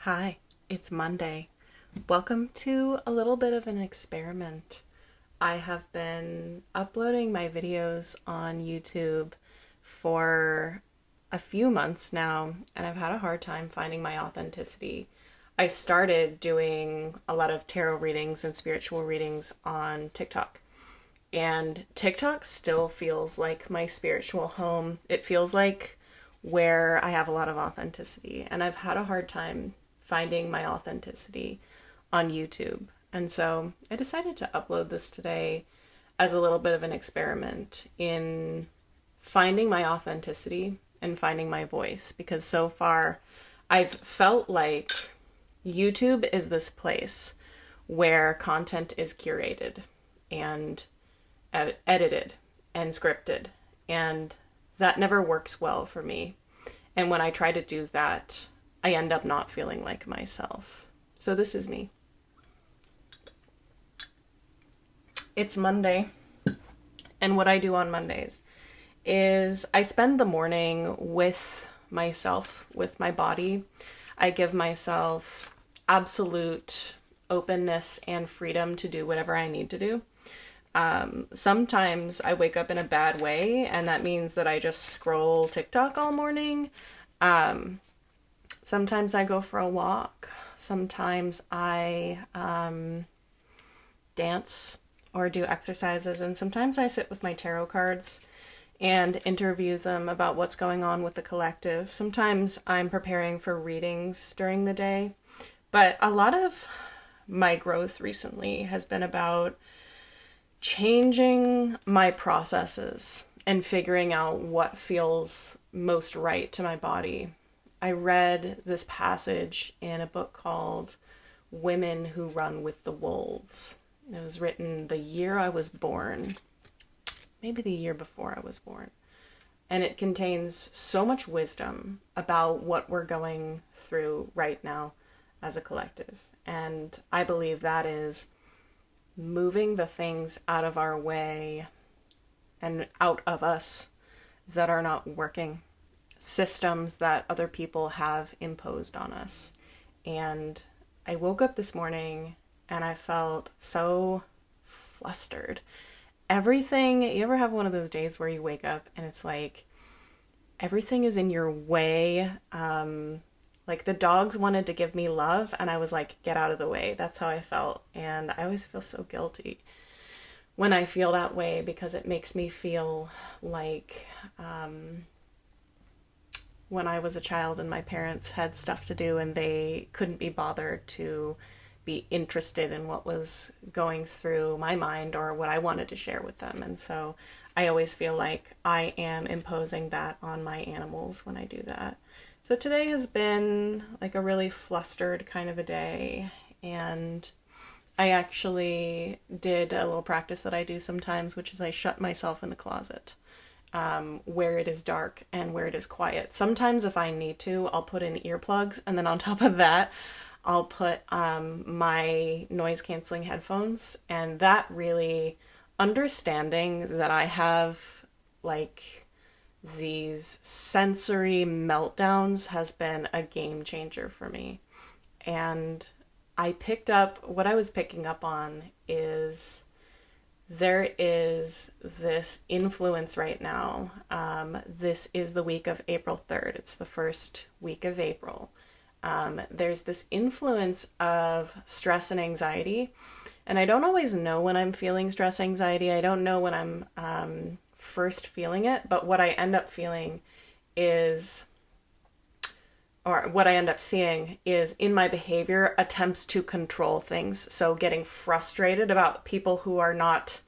Hi, it's Monday. Welcome to a little bit of an experiment. I have been uploading my videos on YouTube for a few months now, and I've had a hard time finding my authenticity. I started doing a lot of tarot readings and spiritual readings on TikTok. And TikTok still feels like my spiritual home. It feels like where I have a lot of authenticity. And I've had a hard time finding my authenticity on YouTube. And so I decided to upload this today as a little bit of an experiment in finding my authenticity and finding my voice. Because so far, I've felt like YouTube is this place where content is curated and edited and scripted, and that never works well for me. And when I try to do that, I end up not feeling like myself. So this is me. It's Monday, and what I do on Mondays is I spend the morning with myself, with my body. I give myself absolute openness and freedom to do whatever I need to do. Sometimes I wake up in a bad way, and that means that I just scroll TikTok all morning. Sometimes I go for a walk. Sometimes I dance or do exercises, and sometimes I sit with my tarot cards and interview them about what's going on with the collective. Sometimes I'm preparing for readings during the day, but a lot of my growth recently has been about changing my processes and figuring out what feels most right to my body. I read this passage in a book called Women Who Run with the Wolves. It was written the year I was born, maybe the year before I was born. And it contains so much wisdom about what we're going through right now as a collective. And I believe that is moving the things out of our way and out of us that are not working, systems that other people have imposed on us. And I woke up this morning and I felt so flustered. Everything, you ever have one of those days where you wake up and it's like everything is in your way? Like the dogs wanted to give me love and I was like, get out of the way. That's how I felt. And I always feel so guilty when I feel that way, because it makes me feel like when I was a child and my parents had stuff to do and they couldn't be bothered to be interested in what was going through my mind or what I wanted to share with them. And so I always feel like I am imposing that on my animals when I do that. So today has been like a really flustered kind of a day, and I actually did a little practice that I do sometimes, which is I shut myself in the closet where it is dark and where it is quiet. Sometimes if I need to, I'll put in earplugs, and then on top of that, I'll put my noise canceling headphones, and that really, understanding that I have like these sensory meltdowns has been a game changer for me. And what I was picking up on is there is this influence right now. This is the week of April 3rd. It's the first week of April. There's this influence of stress and anxiety. And I don't always know when I'm feeling stress, anxiety. I don't know when I'm first feeling it, but what I end up feeling is, or what I end up seeing is in my behavior, attempts to control things. So getting frustrated about people who are not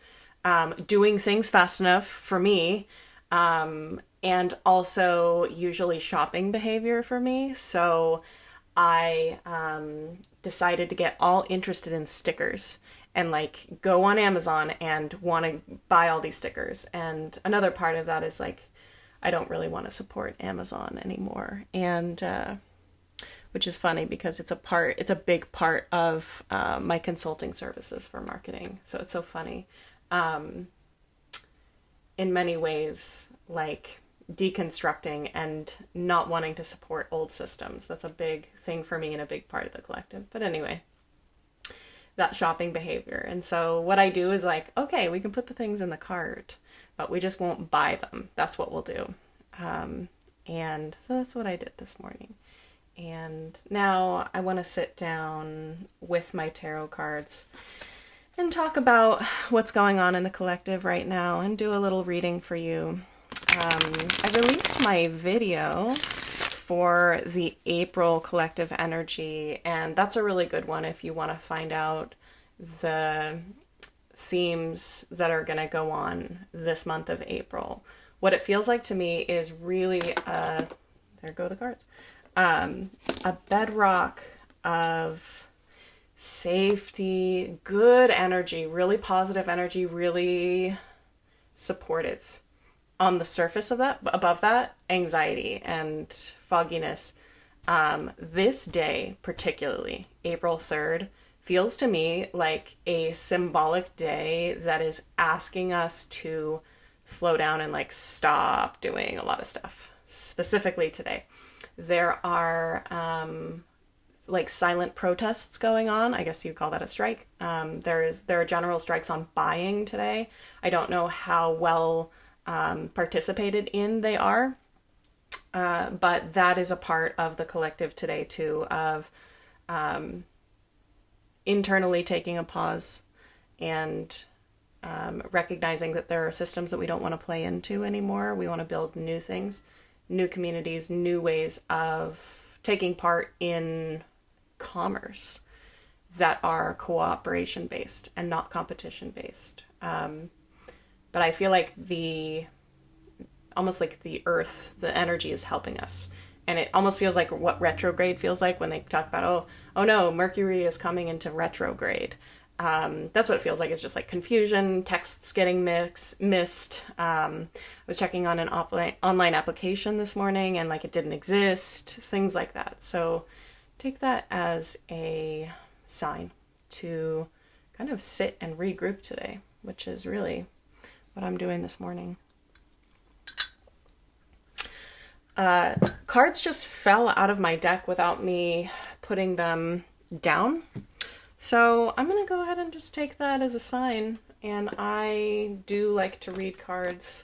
doing things fast enough for me, and also usually shopping behavior for me. So I decided to get all interested in stickers and like go on Amazon and want to buy all these stickers. And another part of that is like, I don't really want to support Amazon anymore. And, which is funny because it's a big part of my consulting services for marketing. So it's so funny. In many ways, like deconstructing and not wanting to support old systems. That's a big thing for me and a big part of the collective. But anyway, that shopping behavior. And so what I do is like, okay, we can put the things in the cart, but we just won't buy them. That's what we'll do. And so that's what I did this morning. And now I want to sit down with my tarot cards and talk about what's going on in the collective right now and do a little reading for you. I released my video for the April collective energy, and that's a really good one if you want to find out the themes that are going to go on this month of April. What it feels like to me is really, there go the cards, a bedrock of safety, good energy, really positive energy, really supportive. On the surface of that, above that, anxiety and fogginess. This day, particularly, April 3rd, feels to me like a symbolic day that is asking us to slow down and like stop doing a lot of stuff. Specifically today, there are like silent protests going on. I guess you'd call that a strike. There are general strikes on buying today. I don't know how well participated in they are, but that is a part of the collective today too, of internally taking a pause and recognizing that there are systems that we don't want to play into anymore. We want to build new things, new communities, new ways of taking part in commerce that are cooperation based and not competition based. But I feel like almost like the earth, the energy is helping us. And it almost feels like what retrograde feels like when they talk about, oh no, Mercury is coming into retrograde. That's what it feels like. It's just like confusion, texts getting missed. I was checking on an online application this morning and like it didn't exist, things like that. So take that as a sign to kind of sit and regroup today, which is really what I'm doing this morning. Cards just fell out of my deck without me putting them down. So I'm going to go ahead and just take that as a sign. And I do like to read cards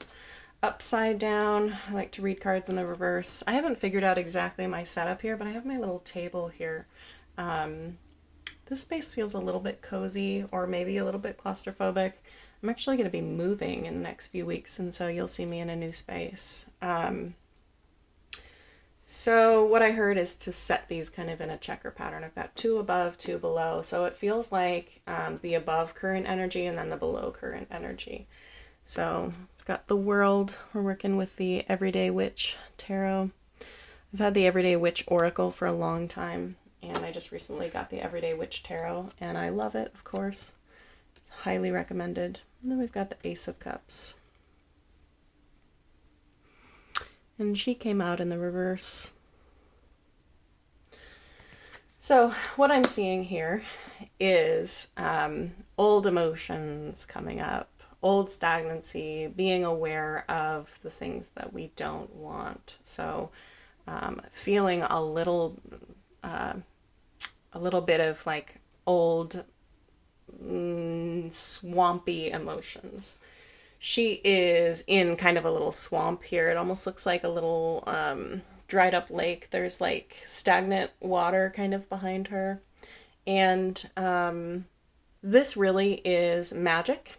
upside down. I like to read cards in the reverse. I haven't figured out exactly my setup here, but I have my little table here. This space feels a little bit cozy or maybe a little bit claustrophobic. I'm actually going to be moving in the next few weeks, and so you'll see me in a new space. So what I heard is to set these kind of in a checker pattern. I've got 2 above, 2 below. So it feels like the above current energy and then the below current energy. So I've got the world. We're working with the Everyday Witch Tarot. I've had the Everyday Witch Oracle for a long time, and I just recently got the Everyday Witch Tarot, and I love it, of course. It's highly recommended. And then we've got the Ace of Cups. And she came out in the reverse. So what I'm seeing here is old emotions coming up, old stagnancy, being aware of the things that we don't want. So feeling a little bit of like old swampy emotions. She is in kind of a little swamp here. It almost looks like a little dried up lake. There's like stagnant water kind of behind her. And this really is magic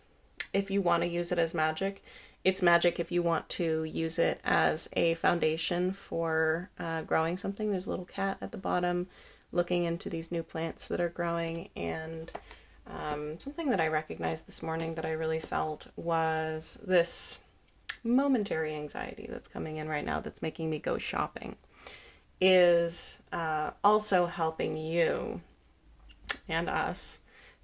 if you want to use it as magic. It's magic if you want to use it as a foundation for growing something. There's a little cat at the bottom looking into these new plants that are growing. And something that I recognized this morning that I really felt was this momentary anxiety that's coming in right now that's making me go shopping is also helping you and us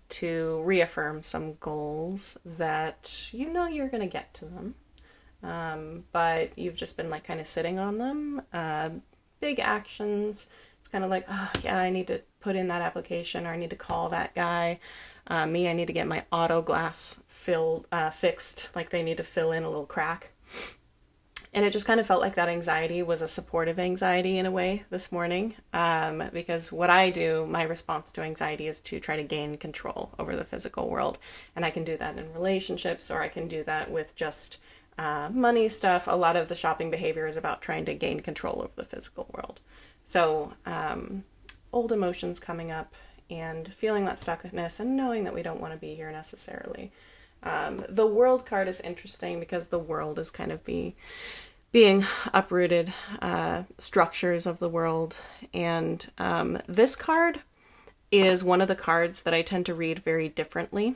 to reaffirm some goals that you know you're going to get to them, but you've just been like kind of sitting on them. Big actions. It's kind of like, oh yeah, I need to put in that application, or I need to call that guy. I need to get my auto glass fixed. Like they need to fill in a little crack. And it just kind of felt like that anxiety was a supportive anxiety in a way this morning. Because what I do, my response to anxiety is to try to gain control over the physical world. And I can do that in relationships, or I can do that with just money stuff. A lot of the shopping behavior is about trying to gain control over the physical world. So old emotions coming up and feeling that stuckness and knowing that we don't want to be here necessarily. The world card is interesting because the world is kind of being uprooted, structures of the world. And this card is one of the cards that I tend to read very differently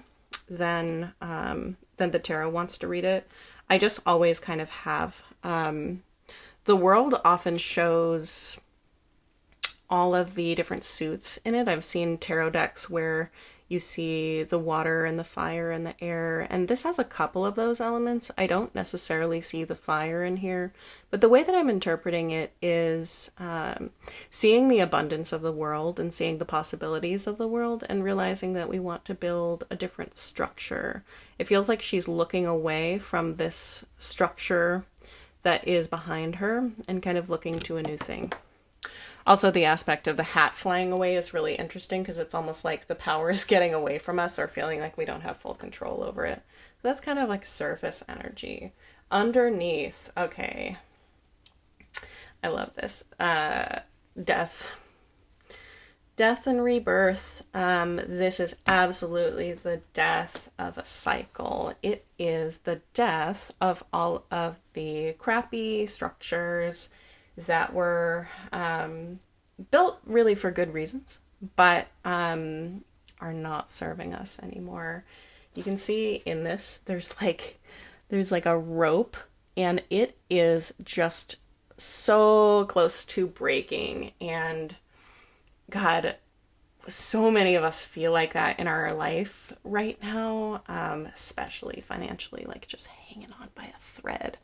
than the tarot wants to read it. I just always kind of have. The world often shows all of the different suits in it. I've seen tarot decks where you see the water and the fire and the air, and this has a couple of those elements. I don't necessarily see the fire in here, but the way that I'm interpreting it is seeing the abundance of the world and seeing the possibilities of the world and realizing that we want to build a different structure. It feels like she's looking away from this structure that is behind her and kind of looking to a new thing. Also, the aspect of the hat flying away is really interesting because it's almost like the power is getting away from us or feeling like we don't have full control over it. So that's kind of like surface energy. Underneath, okay. I love this. Death. Death and rebirth. This is absolutely the death of a cycle. It is the death of all of the crappy structures that were built really for good reasons, but are not serving us anymore. You can see in this, there's like a rope, and it is just so close to breaking. And God, so many of us feel like that in our life right now, especially financially, like just hanging on by a thread.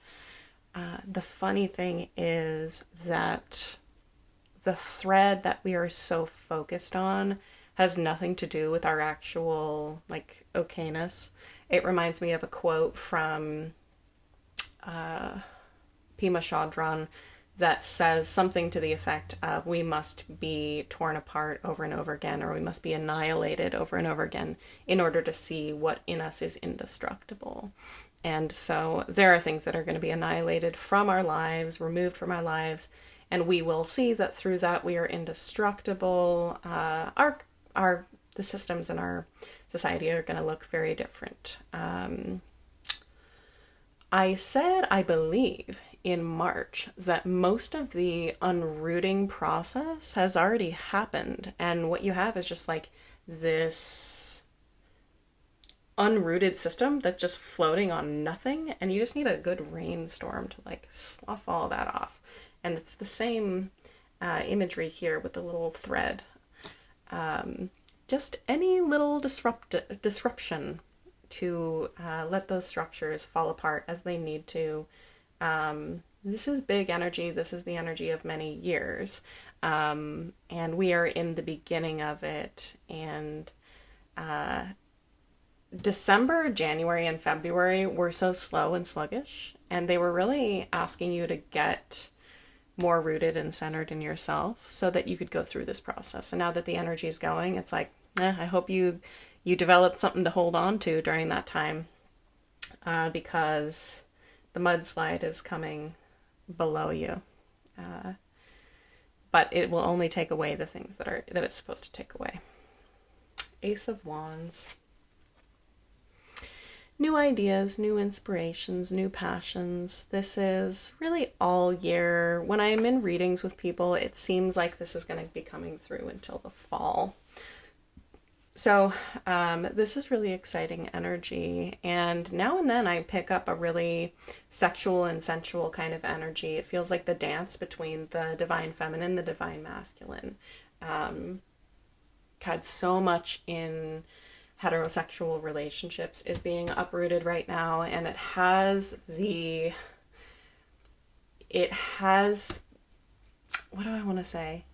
The funny thing is that the thread that we are so focused on has nothing to do with our actual, like, okayness. It reminds me of a quote from Pima Chodron that says something to the effect of, we must be torn apart over and over again, or we must be annihilated over and over again in order to see what in us is indestructible. And so there are things that are going to be annihilated from our lives, removed from our lives, and we will see that through that we are indestructible. The systems in our society are going to look very different. I said, I believe, in March that most of the unrooting process has already happened, and what you have is just like this unrooted system that's just floating on nothing, and you just need a good rainstorm to like slough all that off. And it's the same imagery here with the little thread. Just any little disruption to let those structures fall apart as they need to. This is big energy. This is the energy of many years. And we are in the beginning of it. And December, January, and February were so slow and sluggish, and they were really asking you to get more rooted and centered in yourself so that you could go through this process. And now that the energy is going, it's like, I hope you developed something to hold on to during that time, because the mudslide is coming below you. But it will only take away the things that it's supposed to take away. Ace of Wands. New ideas, new inspirations, new passions. This is really all year. When I'm in readings with people, it seems like this is going to be coming through until the fall. So this is really exciting energy. And now and then I pick up a really sexual and sensual kind of energy. It feels like the dance between the divine feminine, the divine masculine. God, so much in heterosexual relationships is being uprooted right now, and it has, what do I want to say?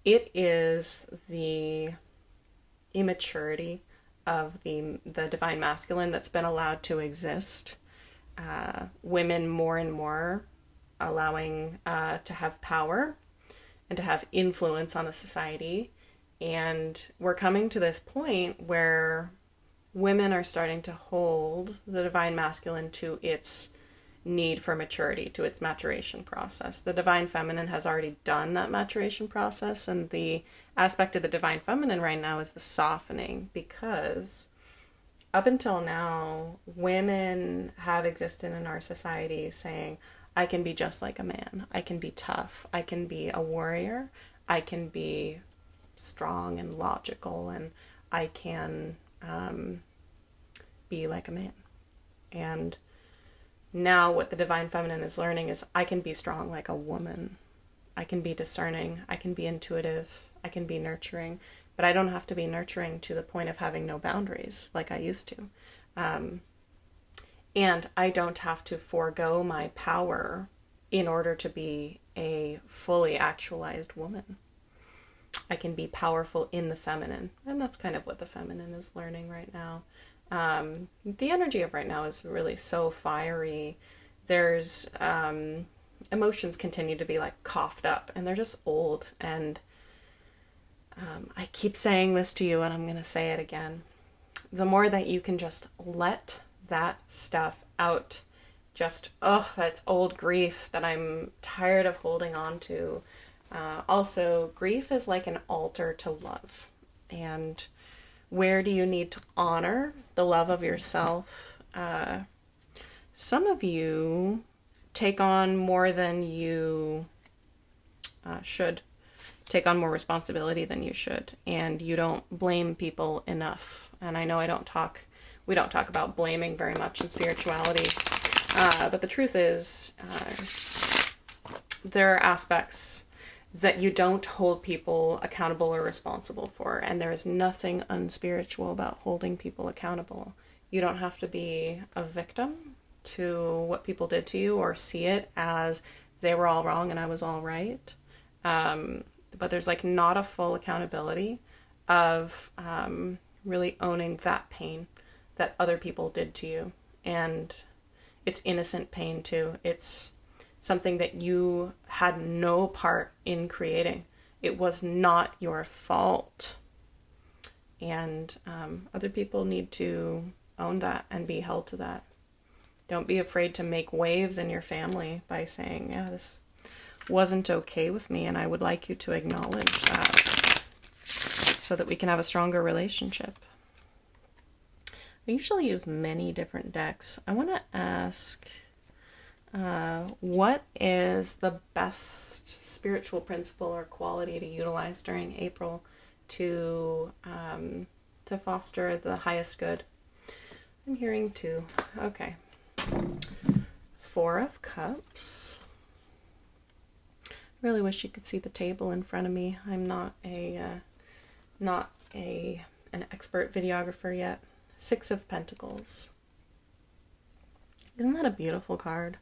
It is the immaturity of the divine masculine that's been allowed to exist. Women more and more allowing to have power and to have influence on a society. And we're coming to this point where women are starting to hold the divine masculine to its need for maturity, to its maturation process. The divine feminine has already done that maturation process, and the aspect of the divine feminine right now is the softening, because up until now, women have existed in our society saying, I can be just like a man. I can be tough. I can be a warrior. I can be strong and logical, and I can be like a man. And now what the divine feminine is learning is I can be strong like a woman. I can be discerning. I can be intuitive. I can be nurturing. But I don't have to be nurturing to the point of having no boundaries like I used to. And I don't have to forego my power in order to be a fully actualized woman. I can be powerful in the feminine. And that's kind of what the feminine is learning right now. The energy of right now is really so fiery. There's emotions continue to be like coughed up, and they're just old. And I keep saying this to you, and I'm going to say it again. The more that you can just let that stuff out, just, that's old grief that I'm tired of holding on to. Also, grief is like an altar to love. And where do you need to honor the love of yourself? Some of you take on more than you should. Take on more responsibility than you should. And you don't blame people enough. And I know we don't talk about blaming very much in spirituality. But the truth is, there are aspects that you don't hold people accountable or responsible for. And there is nothing unspiritual about holding people accountable. You don't have to be a victim to what people did to you or see it as they were all wrong and I was all right. But there's like not a full accountability of really owning that pain that other people did to you. And it's innocent pain too. It's something that you had no part in creating. It was not your fault. And other people need to own that and be held to that. Don't be afraid to make waves in your family by saying, yeah, this wasn't okay with me, and I would like you to acknowledge that so that we can have a stronger relationship. I usually use many different decks. I want to ask, what is the best spiritual principle or quality to utilize during April to foster the highest good? I'm hearing 2. Okay. 4 of Cups. Really wish you could see the table in front of me. I'm not an expert videographer yet. 6 of Pentacles. Isn't that a beautiful card?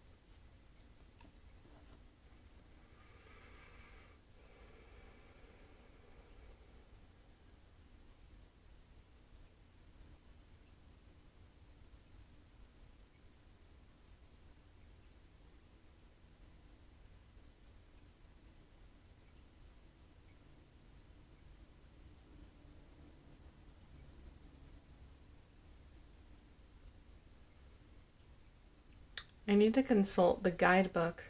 I need to consult the guidebook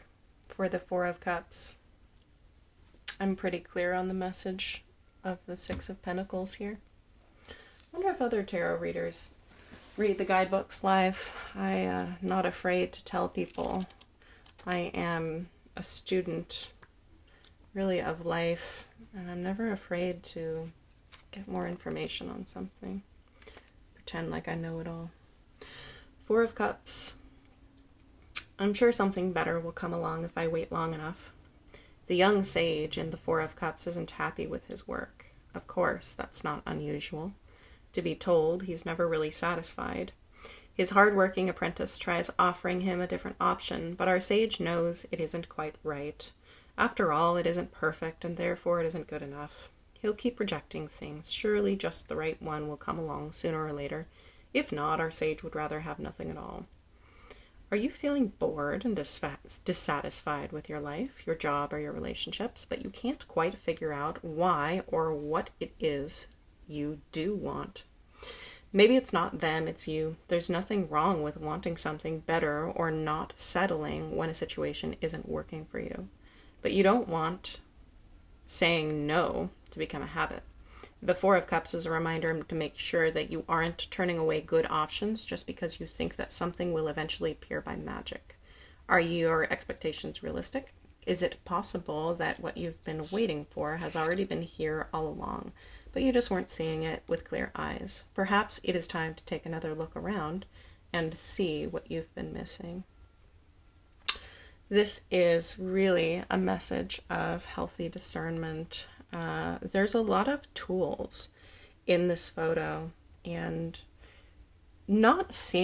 for the 4 of Cups. I'm pretty clear on the message of the 6 of Pentacles here. I wonder if other tarot readers read the guidebooks live. I'm not afraid to tell people I am a student, really, of life, and I'm never afraid to get more information on something. Pretend like I know it all. 4 of Cups. I'm sure something better will come along if I wait long enough. The young sage in the 4 of Cups isn't happy with his work. Of course, that's not unusual. To be told, he's never really satisfied. His hard-working apprentice tries offering him a different option, but our sage knows it isn't quite right. After all, it isn't perfect, and therefore it isn't good enough. He'll keep rejecting things. Surely just the right one will come along sooner or later. If not, our sage would rather have nothing at all. Are you feeling bored and dissatisfied with your life, your job, or your relationships, but you can't quite figure out why or what it is you do want? Maybe it's not them, it's you. There's nothing wrong with wanting something better or not settling when a situation isn't working for you. But you don't want saying no to become a habit. The Four of Cups is a reminder to make sure that you aren't turning away good options just because you think that something will eventually appear by magic. Are your expectations realistic? Is it possible that what you've been waiting for has already been here all along, but you just weren't seeing it with clear eyes? Perhaps it is time to take another look around and see what you've been missing. This is really a message of healthy discernment. There's a lot of tools in this photo, and there's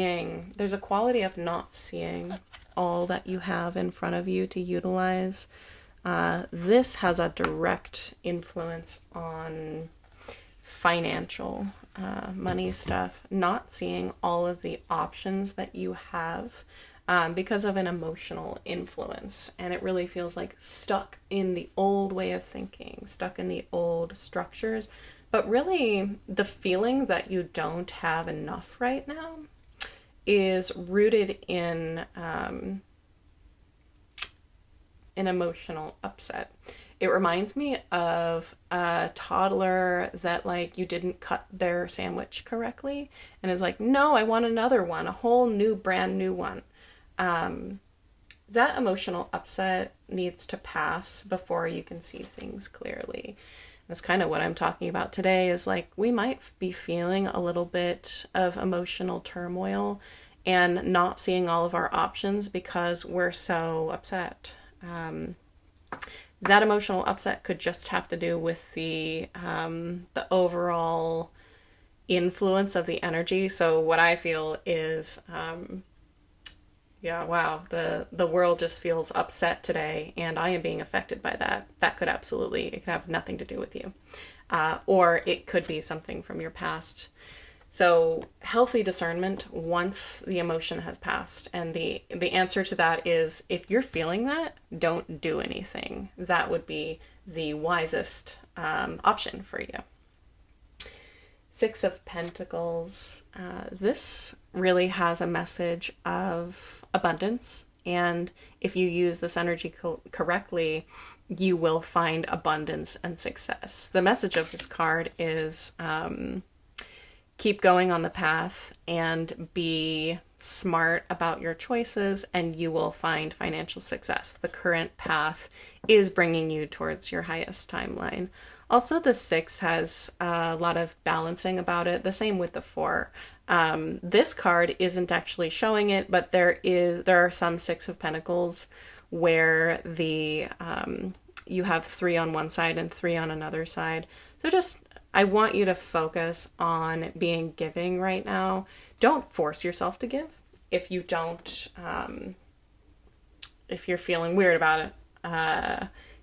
a quality of not seeing all that you have in front of you to utilize. This has a direct influence on financial money stuff, not seeing all of the options that you have because of an emotional influence. And it really feels like stuck in the old way of thinking, stuck in the old structures. But really, the feeling that you don't have enough right now is rooted in an emotional upset. It reminds me of a toddler that, like, you didn't cut their sandwich correctly and is like, no, I want another one, a whole new, brand new one. That emotional upset needs to pass before you can see things clearly. That's kind of what I'm talking about today, is like, we might be feeling a little bit of emotional turmoil and not seeing all of our options because we're so upset. That emotional upset could just have to do with the overall influence of the energy. So what I feel is, the world just feels upset today, and I am being affected by that. That could it could have nothing to do with you. Or it could be something from your past. So healthy discernment once the emotion has passed. And the answer to that is, if you're feeling that, don't do anything. That would be the wisest option for you. Six of Pentacles. This really has a message of abundance. And if you use this energy correctly, you will find abundance and success. The message of this card is keep going on the path and be smart about your choices, and you will find financial success. The current path is bringing you towards your highest timeline. Also, the 6 has a lot of balancing about it. The same with the 4. This card isn't actually showing it, but there are some 6 of Pentacles where you have 3 on one side and 3 on another side. So I want you to focus on being giving right now. Don't force yourself to give. If you don't, if you're feeling weird about it,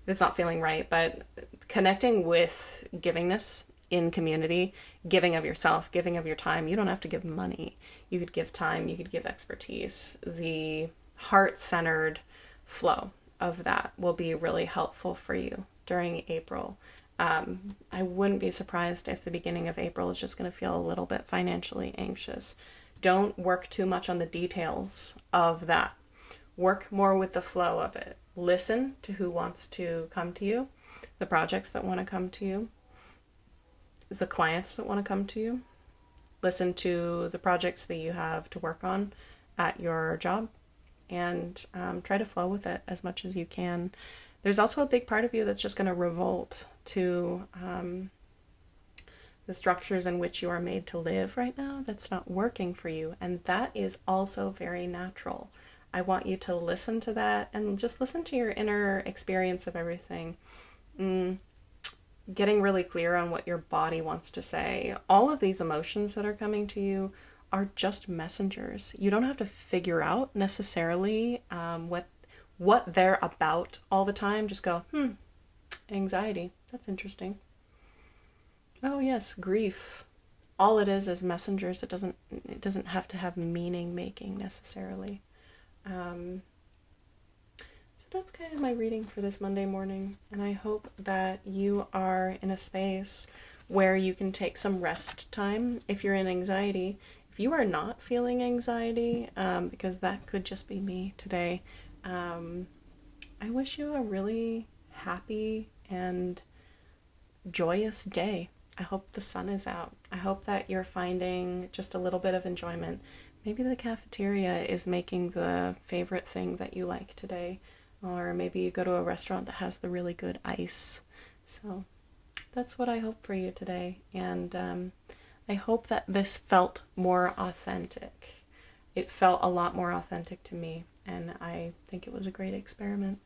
it's not feeling right, but connecting with givingness in community, giving of yourself, giving of your time. You don't have to give money. You could give time, you could give expertise. The heart-centered flow of that will be really helpful for you during April. I wouldn't be surprised if the beginning of April is just going to feel a little bit financially anxious. Don't work too much on the details of that. Work more with the flow of it. Listen to who wants to come to you, the projects that want to come to you, the clients that want to come to you. Listen to the projects that you have to work on at your job, and try to flow with it as much as you can. There's also a big part of you that's just going to revolt to the structures in which you are made to live right now that's not working for you, and that is also very natural. I want you to listen to that and just listen to your inner experience of everything. Getting really clear on what your body wants to say. All of these emotions that are coming to you are just messengers. You don't have to figure out necessarily what they're about all the time. Just go, anxiety. That's interesting. Oh yes, grief. All it is messengers. It doesn't have to have meaning making necessarily. So that's kind of my reading for this Monday morning, and I hope that you are in a space where you can take some rest time if you're in anxiety. If you are not feeling anxiety, because that could just be me today, I wish you a really happy and joyous day. I hope the sun is out. I hope that you're finding just a little bit of enjoyment. Maybe the cafeteria is making the favorite thing that you like today, or maybe you go to a restaurant that has the really good ice. So that's what I hope for you today, and I hope that this felt more authentic. It felt a lot more authentic to me, and I think it was a great experiment.